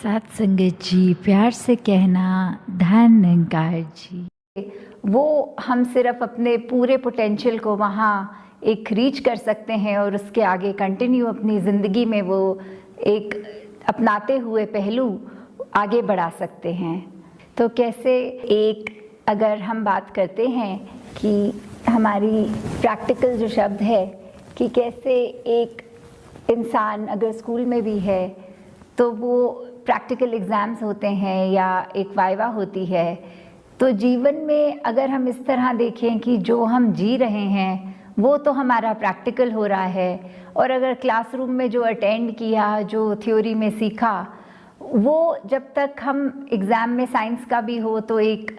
साथ संगत जी, प्यार से कहना धन निरंकार जी। वो हम सिर्फ अपने पूरे पोटेंशियल को वहाँ एक रीच कर सकते हैं और उसके आगे कंटिन्यू अपनी ज़िंदगी में वो एक अपनाते हुए पहलू आगे बढ़ा सकते हैं। तो कैसे एक अगर हम बात करते हैं कि हमारी प्रैक्टिकल जो शब्द है कि कैसे एक इंसान अगर स्कूल में भी है तो वो प्रैक्टिकल एग्ज़ाम्स होते हैं या एक वाइवा होती है, तो जीवन में अगर हम इस तरह देखें कि जो हम जी रहे हैं वो तो हमारा प्रैक्टिकल हो रहा है, और अगर क्लासरूम में जो अटेंड किया, जो थ्योरी में सीखा, वो जब तक हम एग्ज़ाम में साइंस का भी हो तो एक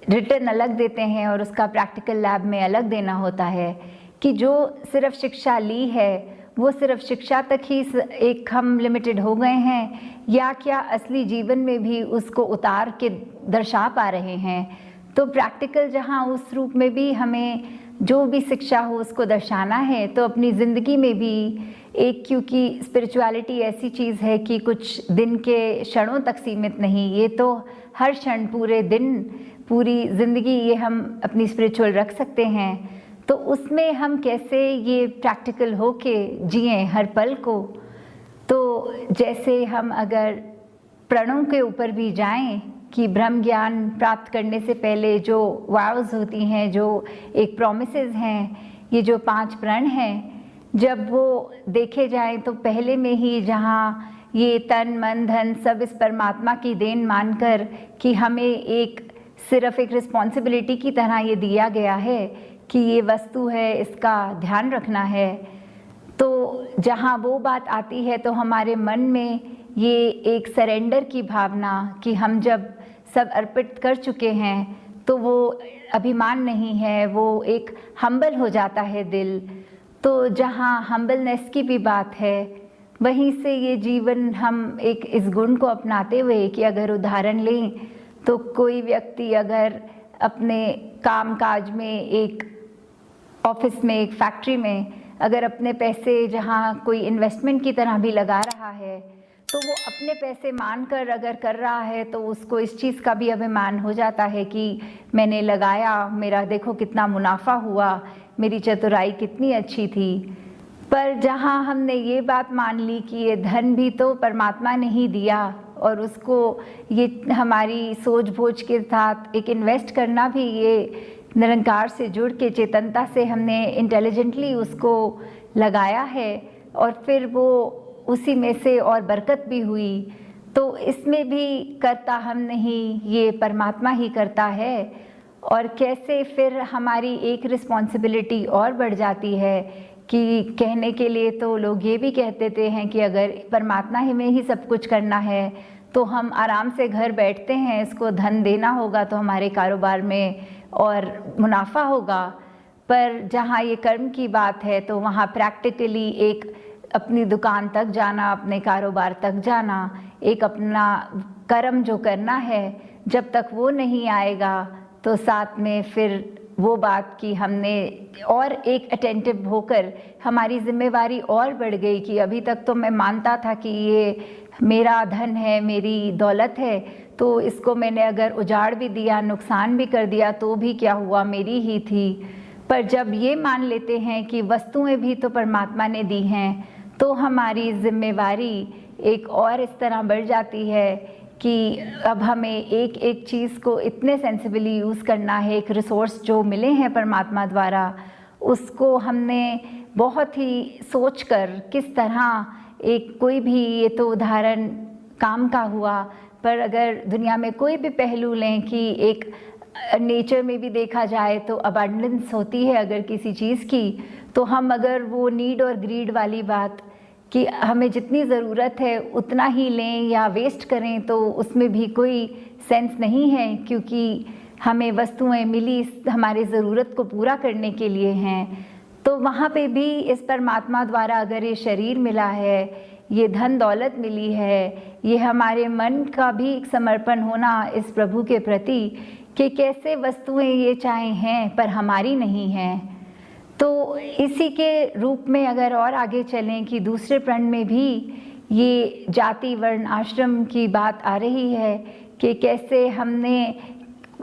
रिटन अलग देते हैं और उसका प्रैक्टिकल लैब में अलग देना होता है, कि जो सिर्फ शिक्षा ली है वो सिर्फ शिक्षा तक ही एक हम लिमिटेड हो गए हैं या क्या असली जीवन में भी उसको उतार के दर्शा पा रहे हैं। तो प्रैक्टिकल जहाँ उस रूप में भी हमें जो भी शिक्षा हो उसको दर्शाना है, तो अपनी ज़िंदगी में भी एक, क्योंकि स्पिरिचुअलिटी ऐसी चीज़ है कि कुछ दिन के क्षणों तक सीमित नहीं, ये तो हर क्षण, पूरे दिन, पूरी ज़िंदगी ये हम अपनी स्पिरिचुअल रख सकते हैं। तो उसमें हम कैसे ये प्रैक्टिकल हो के जिए हर पल को। तो जैसे हम अगर प्रणों के ऊपर भी जाएं कि ब्रह्म ज्ञान प्राप्त करने से पहले जो वाव्स होती हैं, जो एक प्रॉमिसेस हैं, ये जो 5 प्रण हैं, जब वो देखे जाएं तो पहले में ही जहाँ ये तन मन धन सब इस परमात्मा की देन मानकर कि हमें एक सिर्फ एक रिस्पॉन्सिबिलिटी की तरह ये दिया गया है कि ये वस्तु है, इसका ध्यान रखना है। तो जहाँ वो बात आती है तो हमारे मन में ये एक सरेंडर की भावना कि हम जब सब अर्पित कर चुके हैं तो वो अभिमान नहीं है, वो एक हम्बल हो जाता है दिल। तो जहाँ हम्बलनेस की भी बात है, वहीं से ये जीवन हम एक इस गुण को अपनाते हुए कि अगर उदाहरण लें तो कोई व्यक्ति अगर अपने काम काज में, एक ऑफिस में, एक फैक्ट्री में अगर अपने पैसे जहाँ कोई इन्वेस्टमेंट की तरह भी लगा रहा है, तो वो अपने पैसे मानकर अगर कर रहा है तो उसको इस चीज़ का भी अभिमान हो जाता है कि मैंने लगाया, मेरा देखो कितना मुनाफा हुआ, मेरी चतुराई कितनी अच्छी थी। पर जहाँ हमने ये बात मान ली कि ये धन भी तो परमात्मा ने ही दिया और उसको ये हमारी सोच बोझ के साथ एक इन्वेस्ट करना भी ये निरंकार से जुड़ के चेतनता से हमने इंटेलिजेंटली उसको लगाया है और फिर वो उसी में से और बरकत भी हुई। तो इसमें भी करता हम नहीं, ये परमात्मा ही करता है। और कैसे फिर हमारी एक रिस्पॉन्सिबिलिटी और बढ़ जाती है कि कहने के लिए तो लोग ये भी कहते हैं कि अगर परमात्मा ही में ही सब कुछ करना है तो हम आराम से घर बैठते हैं, इसको धन देना होगा तो हमारे कारोबार में और मुनाफा होगा। पर जहाँ ये कर्म की बात है तो वहाँ प्रैक्टिकली एक अपनी दुकान तक जाना, अपने कारोबार तक जाना, एक अपना कर्म जो करना है, जब तक वो नहीं आएगा तो साथ में फिर वो बात कि हमने और एक अटेंटिव होकर हमारी जिम्मेवारी और बढ़ गई कि अभी तक तो मैं मानता था कि ये मेरा धन है, मेरी दौलत है, तो इसको मैंने अगर उजाड़ भी दिया, नुकसान भी कर दिया तो भी क्या हुआ, मेरी ही थी। पर जब ये मान लेते हैं कि वस्तुएं भी तो परमात्मा ने दी हैं, तो हमारी जिम्मेवारी एक और इस तरह बढ़ जाती है कि अब हमें एक एक चीज़ को इतने सेंसिबली यूज़ करना है। एक रिसोर्स जो मिले हैं परमात्मा द्वारा, उसको हमने बहुत ही सोचकर किस तरह एक कोई भी, ये तो उदाहरण काम का हुआ, पर अगर दुनिया में कोई भी पहलू लें कि एक नेचर में भी देखा जाए तो अबंडेंस होती है अगर किसी चीज़ की, तो हम अगर वो नीड और ग्रीड वाली बात कि हमें जितनी ज़रूरत है उतना ही लें या वेस्ट करें, तो उसमें भी कोई सेंस नहीं है, क्योंकि हमें वस्तुएं मिली हमारी ज़रूरत को पूरा करने के लिए हैं। तो वहाँ पे भी इस परमात्मा द्वारा अगर ये शरीर मिला है, ये धन दौलत मिली है, ये हमारे मन का भी एक समर्पण होना इस प्रभु के प्रति कि कैसे वस्तुएं ये चाहे हैं पर हमारी नहीं हैं। तो इसी के रूप में अगर और आगे चलें कि दूसरे प्रण में भी ये जाति वर्ण आश्रम की बात आ रही है कि कैसे हमने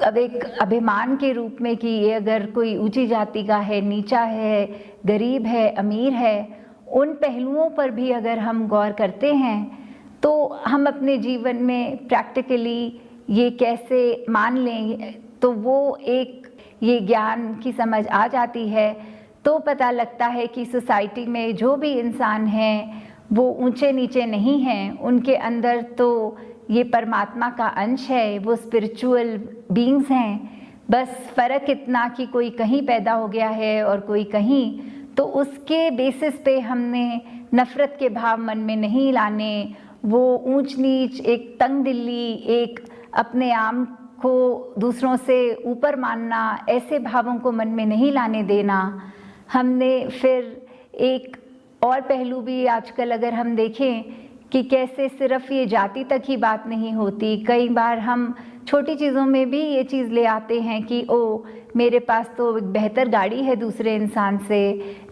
अब एक अभिमान के रूप में कि ये अगर कोई ऊंची जाति का है, नीचा है, गरीब है, अमीर है, उन पहलुओं पर भी अगर हम गौर करते हैं तो हम अपने जीवन में प्रैक्टिकली ये कैसे मान लें, तो वो एक ये ज्ञान की समझ आ जाती है। तो पता लगता है कि सोसाइटी में जो भी इंसान हैं वो ऊंचे नीचे नहीं हैं, उनके अंदर तो ये परमात्मा का अंश है, वो स्पिरिचुअल बीइंग्स हैं। बस फ़र्क इतना कि कोई कहीं पैदा हो गया है और कोई कहीं, तो उसके बेसिस पे हमने नफ़रत के भाव मन में नहीं लाने, वो ऊंच नीच, एक तंग दिल्ली, एक अपने आप को दूसरों से ऊपर मानना, ऐसे भावों को मन में नहीं लाने देना। हमने फिर एक और पहलू भी आजकल अगर हम देखें कि कैसे सिर्फ ये जाति तक ही बात नहीं होती, कई बार हम छोटी चीज़ों में भी ये चीज़ ले आते हैं कि ओ मेरे पास तो एक बेहतर गाड़ी है दूसरे इंसान से,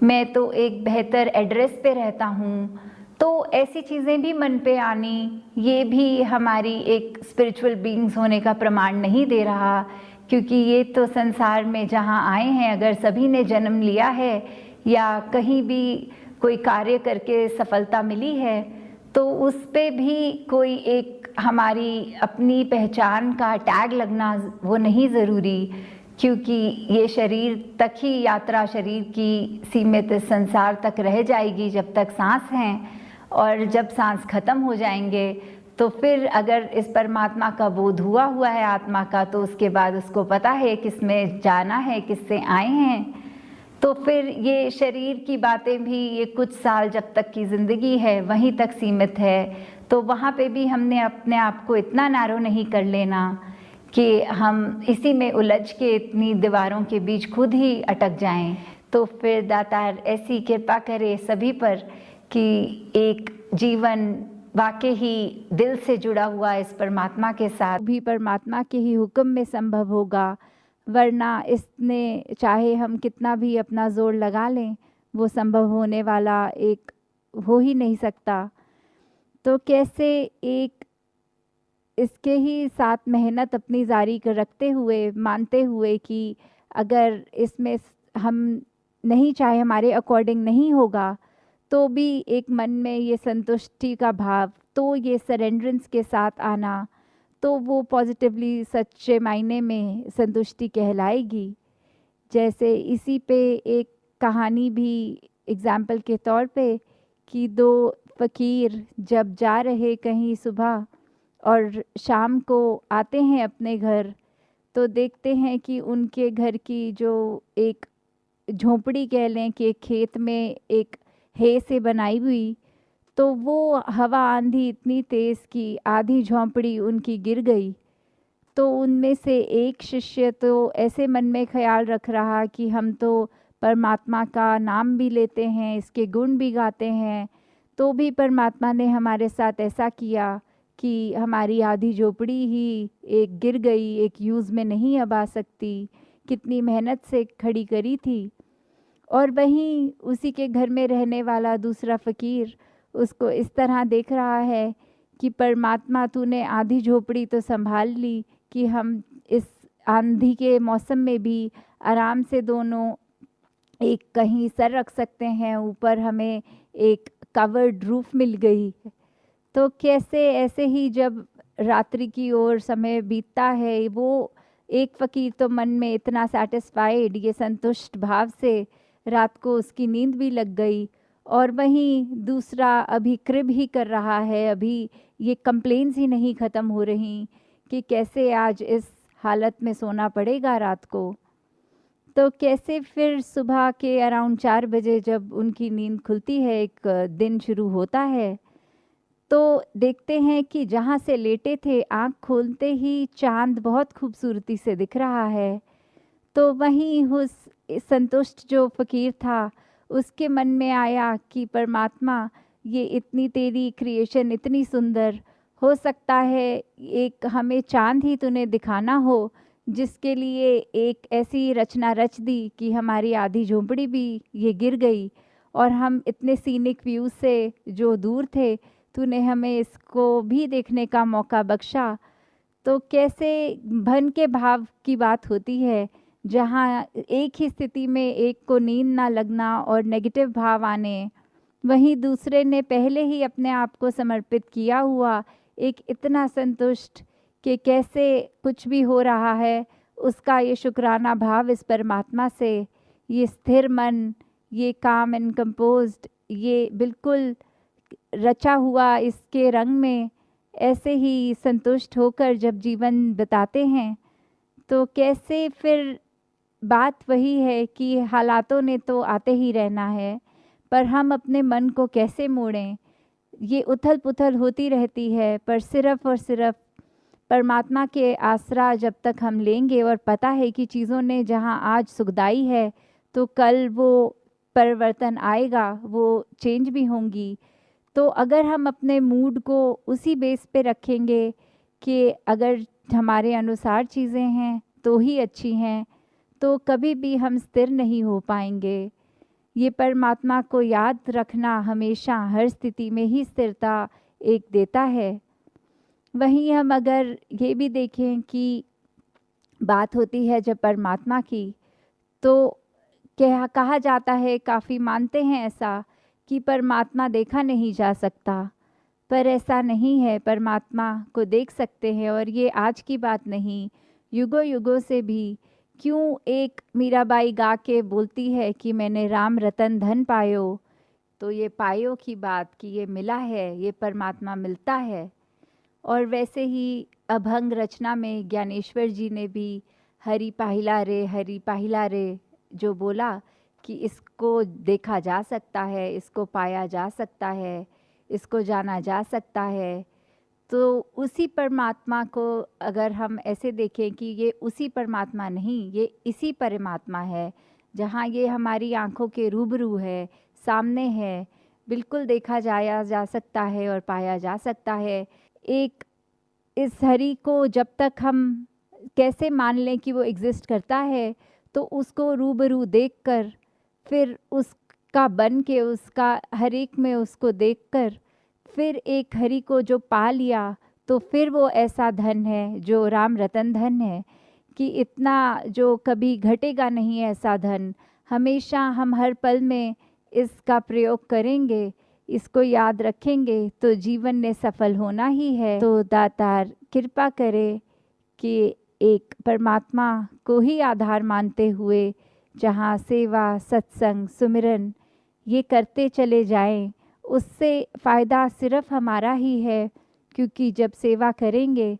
मैं तो एक बेहतर एड्रेस पे रहता हूँ, तो ऐसी चीज़ें भी मन पे आनी, ये भी हमारी एक स्पिरिचुअल बीइंग्स होने का प्रमाण नहीं दे रहा। क्योंकि ये तो संसार में जहाँ आए हैं, अगर सभी ने जन्म लिया है या कहीं भी कोई कार्य करके सफलता मिली है, तो उस पे भी कोई एक हमारी अपनी पहचान का टैग लगना वो नहीं ज़रूरी, क्योंकि ये शरीर तक ही यात्रा शरीर की सीमित संसार तक रह जाएगी जब तक सांस हैं, और जब सांस खत्म हो जाएंगे तो फिर अगर इस परमात्मा का बोध हुआ है आत्मा का, तो उसके बाद उसको पता है किस में जाना है, किससे आए हैं। तो फिर ये शरीर की बातें भी ये कुछ साल जब तक की ज़िंदगी है वहीं तक सीमित है, तो वहाँ पे भी हमने अपने आप को इतना नैरो नहीं कर लेना कि हम इसी में उलझ के इतनी दीवारों के बीच खुद ही अटक जाएं। तो फिर दातार ऐसी कृपा करे सभी पर कि एक जीवन वाकई ही दिल से जुड़ा हुआ इस परमात्मा के साथ भी परमात्मा के ही हुक्म में संभव होगा, वरना इसने चाहे हम कितना भी अपना जोर लगा लें वो संभव होने वाला एक हो ही नहीं सकता। तो कैसे एक इसके ही साथ मेहनत अपनी जारी कर रखते हुए, मानते हुए कि अगर इसमें हम नहीं चाहे हमारे अकॉर्डिंग नहीं होगा, तो भी एक मन में ये संतुष्टि का भाव, तो ये सरेंडरेंस के साथ आना, तो वो पॉजिटिवली सच्चे मायने में संतुष्टि कहलाएगी। जैसे इसी पे एक कहानी भी एग्जाम्पल के तौर पे कि दो फ़कीर जब जा रहे कहीं सुबह और शाम को आते हैं अपने घर, तो देखते हैं कि उनके घर की जो एक झोंपड़ी कह लें कि एक खेत में एक हे से बनाई हुई, तो वो हवा आंधी इतनी तेज़ कि आधी झोंपड़ी उनकी गिर गई। तो उनमें से एक शिष्य तो ऐसे मन में ख्याल रख रहा कि हम तो परमात्मा का नाम भी लेते हैं, इसके गुण भी गाते हैं, तो भी परमात्मा ने हमारे साथ ऐसा किया कि हमारी आधी झोपड़ी ही एक गिर गई, एक यूज़ में नहीं अब आ सकती, कितनी मेहनत से खड़ी करी थी। और वहीं उसी के घर में रहने वाला दूसरा फ़कीर उसको इस तरह देख रहा है कि परमात्मा तूने आधी झोपड़ी तो संभाल ली कि हम इस आंधी के मौसम में भी आराम से दोनों एक कहीं सर रख सकते हैं, ऊपर हमें एक कवर्ड रूफ मिल गई। तो कैसे ऐसे ही जब रात्रि की ओर समय बीतता है, वो एक फ़कीर तो मन में इतना सेटिस्फाइड, ये संतुष्ट भाव से रात को उसकी नींद भी लग गई, और वहीं दूसरा अभी क्रिब ही कर रहा है, अभी ये कंप्लेंट्स ही नहीं ख़त्म हो रही कि कैसे आज इस हालत में सोना पड़ेगा रात को। तो कैसे फिर सुबह के अराउंड 4 बजे जब उनकी नींद खुलती है, एक दिन शुरू होता है, तो देखते हैं कि जहाँ से लेटे थे आँख खोलते ही चाँद बहुत खूबसूरती से दिख रहा है। तो वहीं उस संतुष्ट जो फ़कीर था उसके मन में आया कि परमात्मा, ये इतनी तेरी क्रिएशन इतनी सुंदर, हो सकता है एक हमें चाँद ही तूने दिखाना हो जिसके लिए एक ऐसी रचना रच दी कि हमारी आधी झोंपड़ी भी ये गिर गई और हम इतने सीनिक व्यू से जो दूर थे तूने हमें इसको भी देखने का मौका बख्शा। तो कैसे भन के भाव की बात होती है, जहाँ एक ही स्थिति में एक को नींद ना लगना और नेगेटिव भाव आने, वहीं दूसरे ने पहले ही अपने आप को समर्पित किया हुआ एक इतना संतुष्ट कि कैसे कुछ भी हो रहा है उसका ये शुक्राना भाव इस परमात्मा से, ये स्थिर मन, ये काम एंड कंपोज्ड, ये बिल्कुल रचा हुआ इसके रंग में ऐसे ही संतुष्ट होकर जब जीवन बिताते हैं, तो कैसे फिर बात वही है कि हालातों ने तो आते ही रहना है, पर हम अपने मन को कैसे मोड़ें। ये उथल पुथल होती रहती है, पर सिर्फ़ और सिर्फ परमात्मा के आसरा जब तक हम लेंगे और पता है कि चीज़ों ने जहाँ आज सुखदाई है तो कल वो परिवर्तन आएगा, वो चेंज भी होंगी। तो अगर हम अपने मूड को उसी बेस पे रखेंगे कि अगर हमारे अनुसार चीज़ें हैं तो ही अच्छी हैं, तो कभी भी हम स्थिर नहीं हो पाएंगे। ये परमात्मा को याद रखना हमेशा हर स्थिति में ही स्थिरता एक देता है। वहीं हम अगर ये भी देखें कि बात होती है जब परमात्मा की, तो कहा जाता है, काफ़ी मानते हैं ऐसा, कि परमात्मा देखा नहीं जा सकता, पर ऐसा नहीं है। परमात्मा को देख सकते हैं, और ये आज की बात नहीं, युगों युगों से भी। क्यों एक मीराबाई गा के बोलती है कि मैंने राम रतन धन पायो, तो ये पायो की बात कि ये मिला है, ये परमात्मा मिलता है। और वैसे ही अभंग रचना में ज्ञानेश्वर जी ने भी हरि पाहिला रे जो बोला कि इसको देखा जा सकता है, इसको पाया जा सकता है, इसको जाना जा सकता है। तो उसी परमात्मा को अगर हम ऐसे देखें कि ये उसी परमात्मा नहीं, ये इसी परमात्मा है, जहाँ ये हमारी आँखों के रूबरू है, सामने है, बिल्कुल देखा जाया जा सकता है और पाया जा सकता है। एक इस हरि को जब तक हम कैसे मान लें कि वो एग्जिस्ट करता है, तो उसको रूबरू देखकर, फिर उसका बन के, उसका हर एक में उसको देखकर, फिर एक हरि को जो पा लिया, तो फिर वो ऐसा धन है जो राम रतन धन है कि इतना जो कभी घटेगा नहीं ऐसा धन। हमेशा हम हर पल में इसका प्रयोग करेंगे, इसको याद रखेंगे, तो जीवन ने सफल होना ही है। तो दातार कृपा करे कि एक परमात्मा को ही आधार मानते हुए जहाँ सेवा, सत्संग, सुमिरन ये करते चले जाएं, उससे फ़ायदा सिर्फ हमारा ही है। क्योंकि जब सेवा करेंगे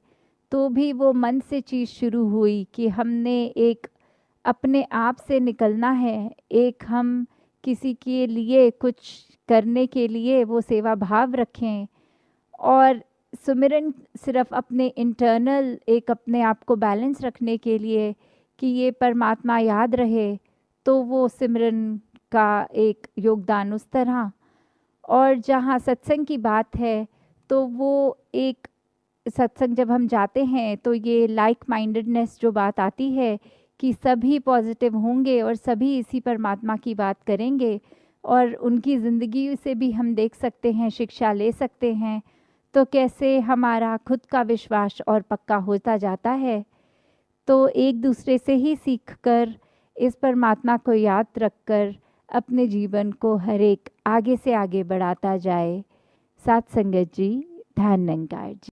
तो भी वो मन से चीज़ शुरू हुई कि हमने एक अपने आप से निकलना है, एक हम किसी के लिए कुछ करने के लिए वो सेवा भाव रखें, और सुमिरन सिर्फ अपने इंटरनल एक अपने आप को बैलेंस रखने के लिए कि ये परमात्मा याद रहे, तो वो सिमरन का एक योगदान उस तरह। और जहाँ सत्संग की बात है, तो वो एक सत्संग जब हम जाते हैं तो ये लाइक माइंडेडनेस जो बात आती है कि सभी पॉजिटिव होंगे और सभी इसी परमात्मा की बात करेंगे, और उनकी ज़िंदगी से भी हम देख सकते हैं, शिक्षा ले सकते हैं, तो कैसे हमारा खुद का विश्वास और पक्का होता जाता है। तो एक दूसरे से ही सीखकर, इस परमात्मा को याद रखकर अपने जीवन को हर एक आगे से आगे बढ़ाता जाए। साथ संगत जी, ध्यान निरंकार जी।